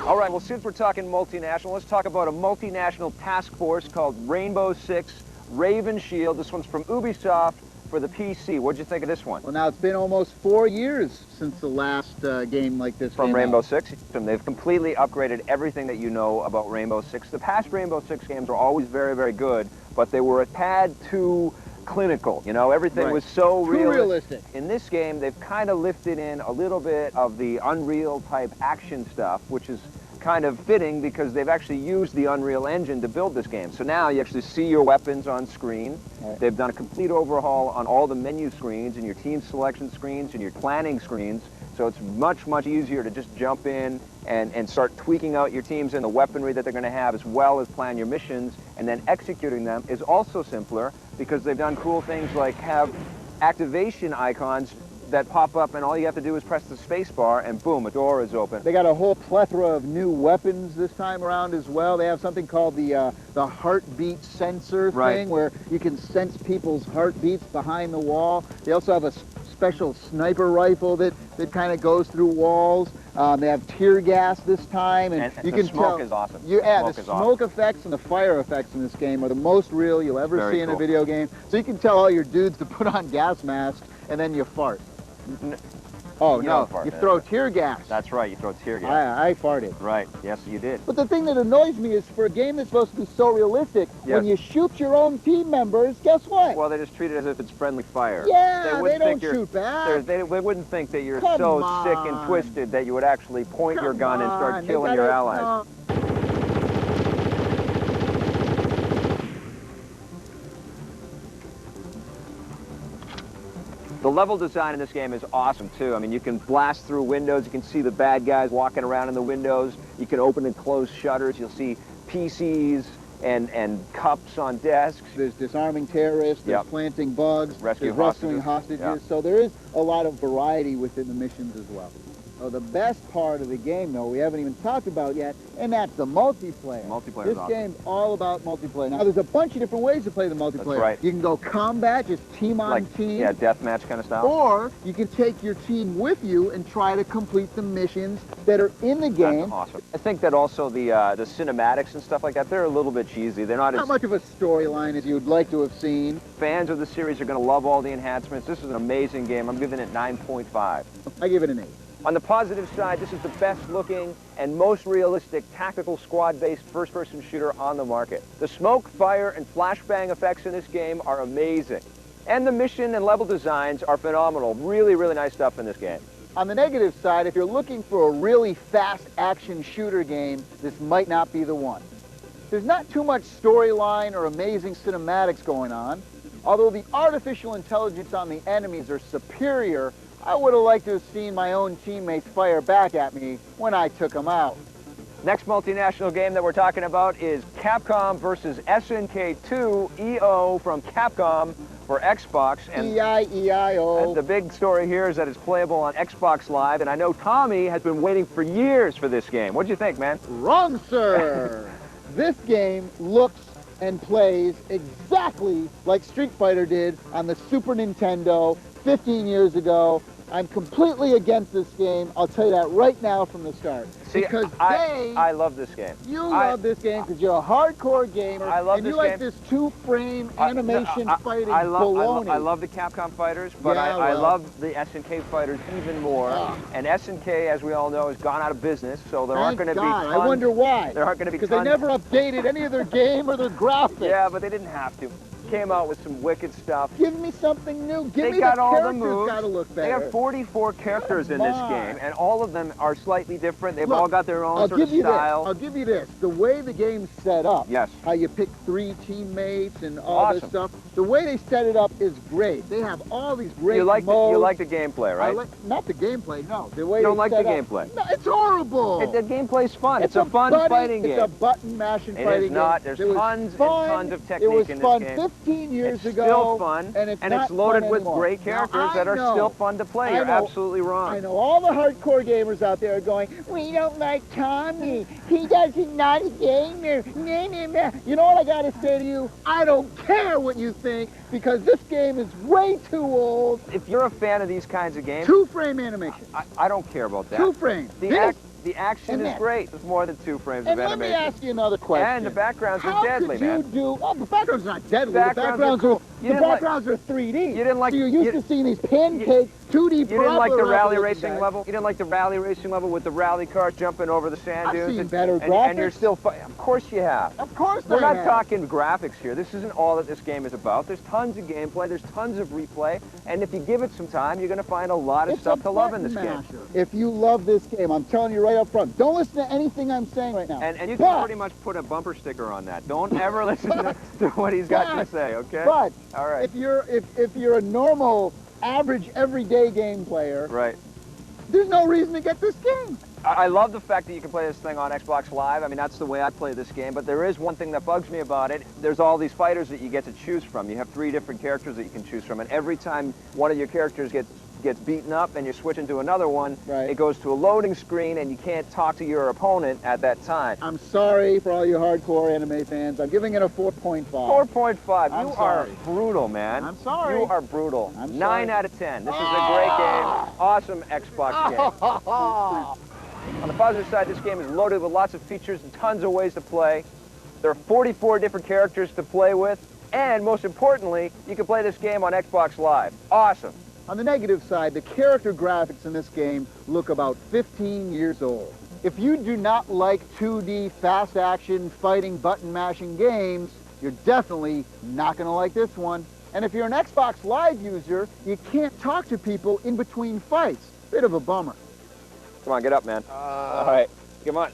All right, well, since we're talking multinational, let's talk about a multinational task force called Rainbow Six Raven Shield. This one's from Ubisoft for the PC. What'd you think of this one? Well, now it's been almost 4 years since the last game like this From Rainbow Six. And they've completely upgraded everything that you know about Rainbow Six. The past Rainbow Six games were always very, very good, but they were a tad too clinical. You know, everything was so realistic. In this game, they've kind of lifted in a little bit of the Unreal type action stuff, which is kind of fitting because they've actually used the Unreal Engine to build this game. So now you actually see your weapons on screen. Right. They've done a complete overhaul on all the menu screens and your team selection screens and your planning screens. So it's much, much easier to just jump in and start tweaking out your teams and the weaponry that they're going to have, as well as plan your missions, and then executing them is also simpler because they've done cool things like have activation icons that pop up, and all you have to do is press the space bar and boom, a door is open. They got a whole plethora of new weapons this time around as well. They have something called the heartbeat sensor thing, where you can sense people's heartbeats behind the wall. They also have a special sniper rifle that kind of goes through walls. They have tear gas this time, and you can tell. The smoke is awesome. The smoke effects and the fire effects in this game are the most real you'll ever see in a video game. So you can tell all your dudes to put on gas masks, and then you fart. Oh, no, you throw tear gas. That's right, you throw tear gas. I farted. Right, yes, you did. But the thing that annoys me is for a game that's supposed to be so realistic, when you shoot your own team members, guess what? Well, they just treat it as if it's friendly fire. Yeah, they don't shoot back. They wouldn't think that you're so sick and twisted that you would actually point your gun and start killing your allies. The level design in this game is awesome, too. I mean, you can blast through windows. You can see the bad guys walking around in the windows. You can open and close shutters. You'll see PCs and cups on desks. There's disarming terrorists. There's planting bugs. Rescuing hostages. Yep. So there is a lot of variety within the missions as well. Oh, the best part of the game, though, we haven't even talked about yet, and that's the multiplayer. Multiplayer is awesome. This game's all about multiplayer. Now, there's a bunch of different ways to play the multiplayer. That's right. You can go combat, just team on team. Yeah, deathmatch kind of style. Or you can take your team with you and try to complete the missions that are in the game. That's awesome. I think that also the cinematics and stuff like that, they're a little bit cheesy. They're not much of a storyline as you'd like to have seen. Fans of the series are going to love all the enhancements. This is an amazing game. I'm giving it 9.5. I give it an 8. On the positive side, this is the best looking and most realistic tactical squad-based first-person shooter on the market. The smoke, fire, and flashbang effects in this game are amazing. And the mission and level designs are phenomenal. Really, really nice stuff in this game. On the negative side, if you're looking for a really fast action shooter game, this might not be the one. There's not too much storyline or amazing cinematics going on. Although the artificial intelligence on the enemies are superior, I would have liked to have seen my own teammates fire back at me when I took them out. Next multinational game that we're talking about is Capcom versus SNK 2 EO from Capcom for Xbox. And E-I-E-I-O. the big story here is that it's playable on Xbox Live, and I know Tommy has been waiting for years for this game. What'd you think, man? Wrong, sir. This game looks and plays exactly like Street Fighter did on the Super Nintendo 15 years ago. I'm completely against this game. I'll tell you that right now from the start. See, because I love this game. You love this game because you're a hardcore gamer. I love and this you like game. this two-frame animation fighting baloney. I love the Capcom fighters, but I love the SNK fighters even more. And SNK, as we all know, has gone out of business, so there aren't going to be tons. I wonder why. There aren't going to be because they never updated any of their game or their graphics. Yeah, but they didn't have to. Came out with some wicked stuff. Give me something new. Give me got all the characters moves. Gotta look better. They have 44 characters in this game, and all of them are slightly different. They've all got their own sort of style. I'll give you this. The way the game's set up, yes, how you pick 3 teammates and all this stuff, the way they set it up is great. They have all these great modes. You like the gameplay, right? Not the gameplay, no. The way you don't like the gameplay? No, it's horrible. The gameplay's fun. It's a fun fighting game. It's a button mashing fighting game. It is not. There's tons and tons of technique in this game. It was fun 15 years ago. It's still fun, and it's loaded with great characters that are still fun to play. You're absolutely wrong. I know all the hardcore gamers out there are going, we don't like Tommy. He doesn't not a gamer. You know what I got to say to you? I don't care what you think, because this game is way too old. If you're a fan of these kinds of games... 2-frame animation. I don't care about that. 2 frames. The action And is then- great. There's more than 2 frames And of let me animation. ask you another question. And the backgrounds are How deadly, could you man. do? Oh, the backgrounds are not deadly. Backgrounds the are backgrounds cool. are, You the didn't like- backgrounds are 3D. You didn't like- So you're used you- to seeing these pancake 2D. You didn't like the parabola rally levels racing today. level? You didn't like the rally racing level with the rally cars jumping over the sand I've dunes? seen and, better and you're graphics. still Of course you have. Of course We're I not have. talking graphics here. This isn't all that this game is about. There's tons of gameplay. There's tons of replay. And if you give it some time, you're going to find a lot of It's stuff a to love in this button game. masher. If you love this game, I'm telling you right up front, don't listen to anything I'm saying right now. And you can But- pretty much put a bumper sticker on that. Don't ever listen to what he's got to But- say, okay? But All right. if you're a normal, average, everyday game player, Right. there's no reason to get this game. I love the fact that you can play this thing on Xbox Live. I mean, that's the way I play this game, but there is one thing that bugs me about it. There's all these fighters that you get to choose from. You have 3 different characters that you can choose from, and every time one of your characters gets beaten up and you're switching to another one, Right. it goes to a loading screen and you can't talk to your opponent at that time. I'm sorry for all you hardcore anime fans. I'm giving it a 4.5. 4.5. I'm You sorry. are brutal, man. I'm sorry. You are brutal. I'm 9 sorry. out of 10. This is a great game. Awesome Xbox game. On the positive side, this game is loaded with lots of features and tons of ways to play. There are 44 different characters to play with, and most importantly, you can play this game on Xbox Live. Awesome. On the negative side, the character graphics in this game look about 15 years old. If you do not like 2D fast action fighting button mashing games, you're definitely not going to like this one. And if you're an Xbox Live user, you can't talk to people in between fights. Bit of a bummer. Come on, get up, man. All right, come on.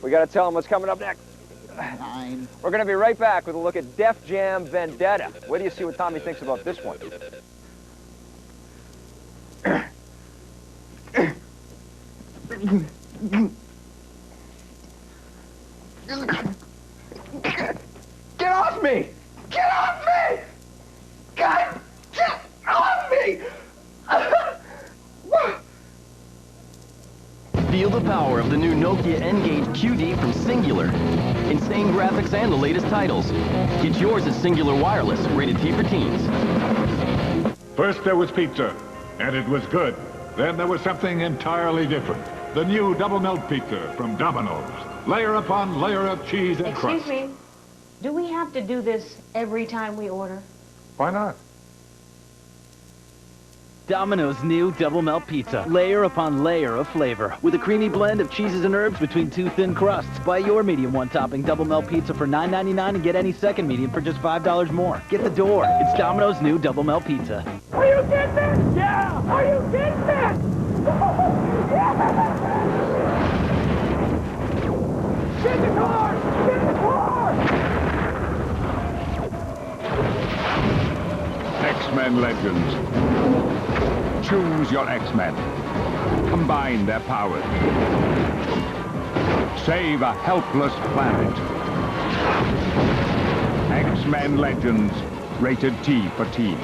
We got to tell them what's coming up next. 9. We're going to be right back with a look at Def Jam Vendetta. Wait do you see what Tommy thinks about this one. Get off me! Get off me! God, get off me! Feel the power of the new Nokia N-Gage QD from Singular. Insane graphics and the latest titles. Get yours at Singular Wireless, rated T for teens. First there was pizza, and it was good. Then there was something entirely different. The new double melt pizza from Domino's. Layer upon layer of cheese and crust. Excuse me, do we have to do this every time we order? Why not? Domino's new double melt pizza. Layer upon layer of flavor. With a creamy blend of cheeses and herbs between 2 thin crusts. Buy your medium 1-topping double melt pizza for $9.99 and get any second medium for just $5 more. Get the door. It's Domino's new double melt pizza. Are you getting this? Yeah! Are you getting this? Get the car! Get the car! X-Men Legends. Choose your X-Men. Combine their powers. Save a helpless planet. X-Men Legends. Rated T for teen.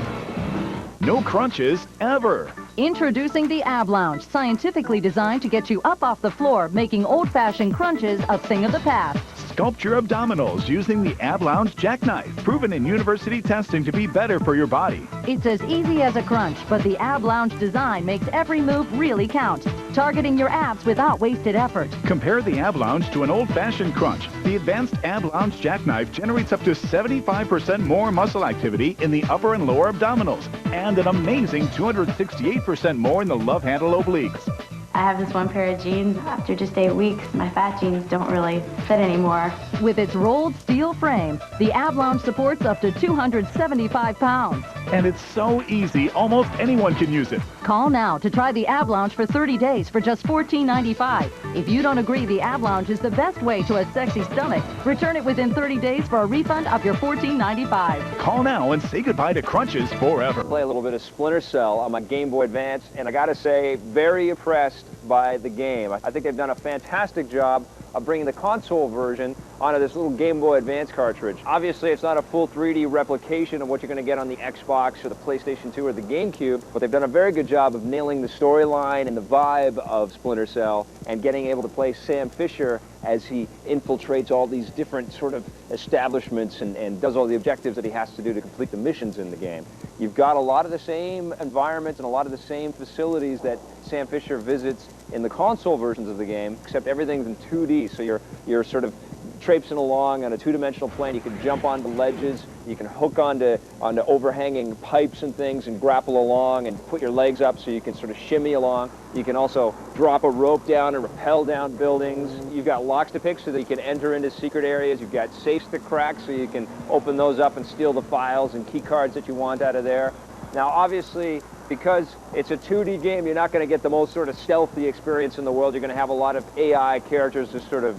No crunches ever. Introducing the Ab Lounge, scientifically designed to get you up off the floor, making old-fashioned crunches a thing of the past. Sculpt your abdominals using the Ab Lounge Jackknife, proven in university testing to be better for your body. It's as easy as a crunch, but the Ab Lounge design makes every move really count, targeting your abs without wasted effort. Compare the Ab Lounge to an old-fashioned crunch. The advanced Ab Lounge Jackknife generates up to 75% more muscle activity in the upper and lower abdominals, and an amazing 268% more in the love handle obliques. I have this one pair of jeans. After just 8 weeks, my fat jeans don't really fit anymore. With its rolled steel frame, the Ab Lounge supports up to 275 pounds. And it's so easy, almost anyone can use it. Call now to try the Ab Lounge for 30 days for just $14.95. If you don't agree the Ab Lounge is the best way to a sexy stomach, return it within 30 days for a refund of your $14.95. Call now and say goodbye to crunches forever. Play a little bit of Splinter Cell on my Game Boy Advance, and I gotta say, very impressed by the game. I think they've done a fantastic job of bringing the console version onto this little Game Boy Advance cartridge. Obviously, it's not a full 3D replication of what you're going to get on the Xbox or the PlayStation 2 or the GameCube, but they've done a very good job of nailing the storyline and the vibe of Splinter Cell and getting able to play Sam Fisher as he infiltrates all these different sort of establishments and does all the objectives that he has to do to complete the missions in the game. You've got a lot of the same environments and a lot of the same facilities that Sam Fisher visits in the console versions of the game, except everything's in 2D, so you're sort of traipsing along on a two-dimensional plane. You can jump onto ledges, you can hook onto overhanging pipes and things and grapple along and put your legs up so you can sort of shimmy along. You can also drop a rope down and rappel down buildings. You've got locks to pick so that you can enter into secret areas. You've got safes to crack so you can open those up and steal the files and key cards that you want out of there. Now, obviously, because it's a 2D game, you're not going to get the most sort of stealthy experience in the world. You're going to have a lot of AI characters just sort of,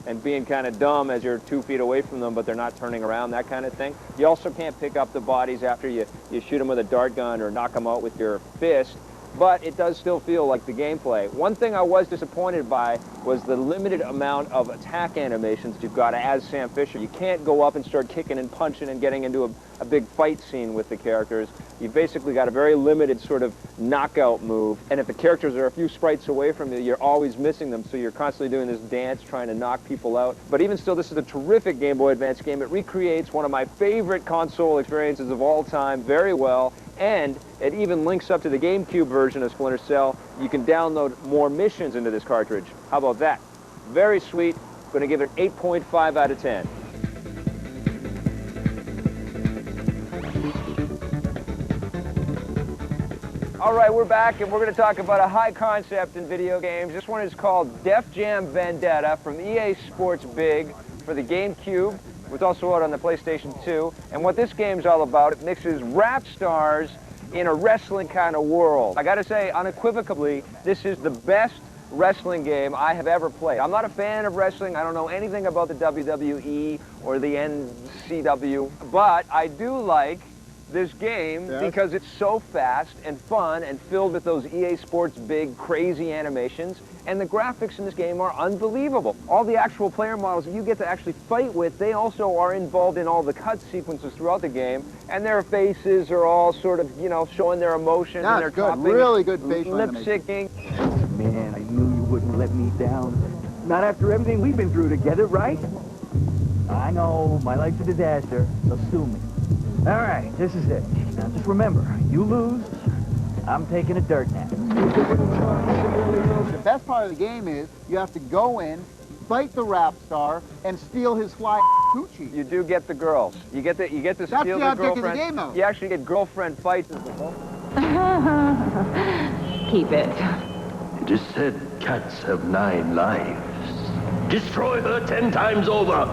and being kind of dumb as you're 2 feet away from them, but they're not turning around, that kind of thing. You also can't pick up the bodies after you shoot them with a dart gun or knock them out with your fist, but it does still feel like the gameplay. One thing I was disappointed by was the limited amount of attack animations you've got as Sam Fisher. You can't go up and start kicking and punching and getting into a big fight scene with the characters. You've basically got a very limited sort of knockout move, and if the characters are a few sprites away from you, you're always missing them, so you're constantly doing this dance trying to knock people out. But even still, this is a terrific Game Boy Advance game. It recreates one of my favorite console experiences of all time very well, and it even links up to the GameCube version of Splinter Cell. You can download more missions into this cartridge. How about that? Very sweet. I'm going to give it an 8.5 out of 10. All right, we're back, and we're going to talk about a high concept in video games. This one is called Def Jam Vendetta from EA Sports Big for the GameCube. It's also out on the PlayStation 2. And what this game's all about, it mixes rap stars in a wrestling kind of world. I got to say, unequivocally, this is the best wrestling game I have ever played. I'm not a fan of wrestling. I don't know anything about the WWE or the NCW, but I do like this game because it's so fast and fun and filled with those EA Sports Big crazy animations, and the graphics in this game are unbelievable. All the actual player models that you get to actually fight with, they also are involved in all the cut sequences throughout the game, and their faces are all sort of, you know, showing their emotion and their good, really good facial lip animation. syncing. Man, I knew you wouldn't let me down. Not after everything we've been through together, right? I know, my life's a disaster, so sue me. All right, this is it. Now just remember, you lose, I'm taking a dirt nap. The best part of the game is you have to go in, fight the rap star, and steal his fly coochie. You do get the girls. You get to steal the That's the object girlfriend. of the game, though. You actually get girlfriend fights. Keep it. It is said cats have 9 lives. Destroy her 10 times over.